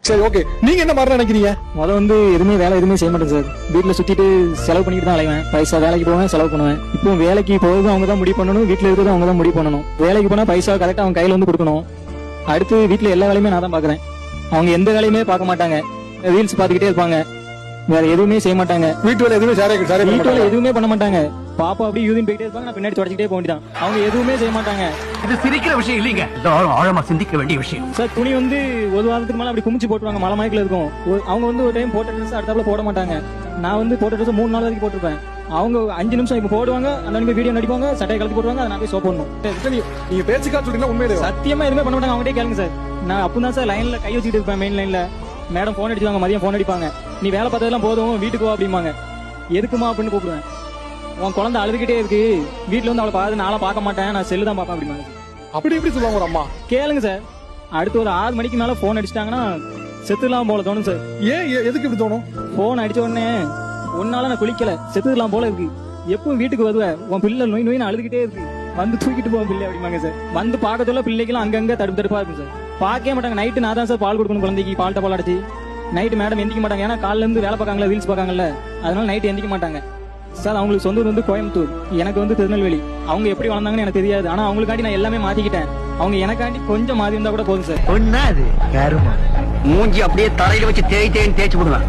சரி ஓகே, நீங்க என்ன மாதிரி நினைக்கிறீங்க? வந்து எதுவுமே வேலை எதுவுமே செய்ய மாட்டேன் சார். வீட்டுல சுத்திட்டு செலவு பண்ணிட்டு தான் அலைவேன். பைசா வேலைக்கு போவேன், செலவு பண்ணுவேன். இப்போ வேலைக்கு போகிறது அவங்க தான் முடிவு பண்ணணும், வீட்டுல இருக்கிறது அவங்க தான் முடிவு பண்ணணும். வேலைக்கு போனா பைசா கரெக்டா அவங்க கையில வந்து கொடுக்கணும். அடுத்து வீட்டுல எல்லா வேலையுமே நான் தான் பாக்குறேன். அவங்க எந்த வேலையுமே பார்க்க மாட்டாங்க, ரீல்ஸ் பாத்துக்கிட்டே இருப்பாங்க, வேற எதுவுமே செய்ய மாட்டாங்க. வீட்டு வேலை எதுவுமே வீட்டு வேலை எதுவுமே பண்ண மாட்டாங்க. பாப்பா அப்படியே யூதின் போயிட்டே இருப்பாங்க, நான் பின்னாடி தொடச்சிக்கிட்டே போக வேண்டியதான். அவங்க எதுவுமே செய்ய மாட்டாங்க. இது சிரிக்கிற விஷயம் இல்லைங்க, எல்லாரும் ஆழமா சிந்திக்க வேண்டிய விஷயம் சார். துணி ஒரு வாரத்துக்கு மேல அப்படி குமிச்சு போட்டுருவாங்க, மலை மயக்கில் இருக்கும். அவங்க ஒரு டைம் போட்ட ட்ரெஸ் அடுத்தாப்புல போட மாட்டாங்க. நான் போட்ட ட்ரெஸ் 3 நாள் வரைக்கும் போட்டிருப்பேன். அவங்க 5 நிமிஷம் இப்ப போடுவாங்க, அந்த வீடியோ நடிப்பாங்க, சட்டையை கலத்தி போடுவாங்க, அதை நான் போய் சோப் பண்ணணும். நீங்க பேச்சுக்கா சொல்றீங்களா உண்மையிலே? சத்தியமா எதுவுமே பண்ண மாட்டாங்க. அவங்ககிட்ட கேளுங்க சார். நான் அப்பதான் சார் லைன்ல கை வச்சுட்டு இருப்பேன், மெயின் லைன்ல. மேடம் போன் அடிச்சுவாங்க, மதியம் போன் அடிப்பாங்க. நீ வேலை பார்த்ததெல்லாம் போதும், வீட்டுக்கு வா அப்படிம்பாங்க. எதுக்குமா அப்படின்னு கூப்பிடுவேன். உன் குழந்தை அழுதுகிட்டே இருக்கு, வீட்டுல அவளை பார்த்து நாளா பார்க்க மாட்டேன், நான் செல்லு தான் பார்ப்பேன் அப்படிம்பாங்க. அப்படி எப்படி சொல்லுவாங்க ஒரு அம்மா? கேளுங்க சார். அடுத்து ஒரு 6 மணிக்கு மேல போன் அடிச்சிட்டாங்கன்னா செத்துலாம் போல தோணும் சார். ஏன் எதுக்கு இப்படி தோணும்? போன் அடிச்ச உடனே ஒன்னால நான் குளிக்கல, செத்துலாம் போல இருக்கு, எப்பவும் வீட்டுக்கு வருவ, உன் பிள்ளை நோய் நோயின்னு அழுதுகிட்டே இருக்கு, தூக்கிட்டு போவோம் பிள்ளை அப்படிம்பாங்க சார். பார்க்கறதுல பிள்ளைக்கெல்லாம் அங்கங்க தடுப்பா இருக்கும் சார். பார்க்கவே மாட்டாங்க. நைட்டு நான் தான் சார் பால் கொடுக்கணும் குழந்தைக்கு, பால் டபால் அடிச்சு. நைட்டு மேடம் எந்திக்க மாட்டாங்க, ஏன்னா காலைல இருந்து வேலை பார்க்காங்களா, ரீல்ஸ் பார்க்காங்கல்ல, அதனால நைட்டு எந்திக்க மாட்டாங்க சார். அவங்களுக்கு சொந்த கோயம்புத்தூர், எனக்கு திருநெல்வேலி. அவங்க எப்படி வளர்ந்தாங்கன்னு எனக்கு தெரியாது, ஆனா அவங்களுக்காண்டி நான் எல்லாமே மாத்திக்கிட்டேன். அவங்க எனக்காண்டி கொஞ்சம் மாறி இருந்தா கூட போதும் சார். மூஞ்சி அப்படியே தலையில வச்சு தேய்ச்சு விடுவேன்.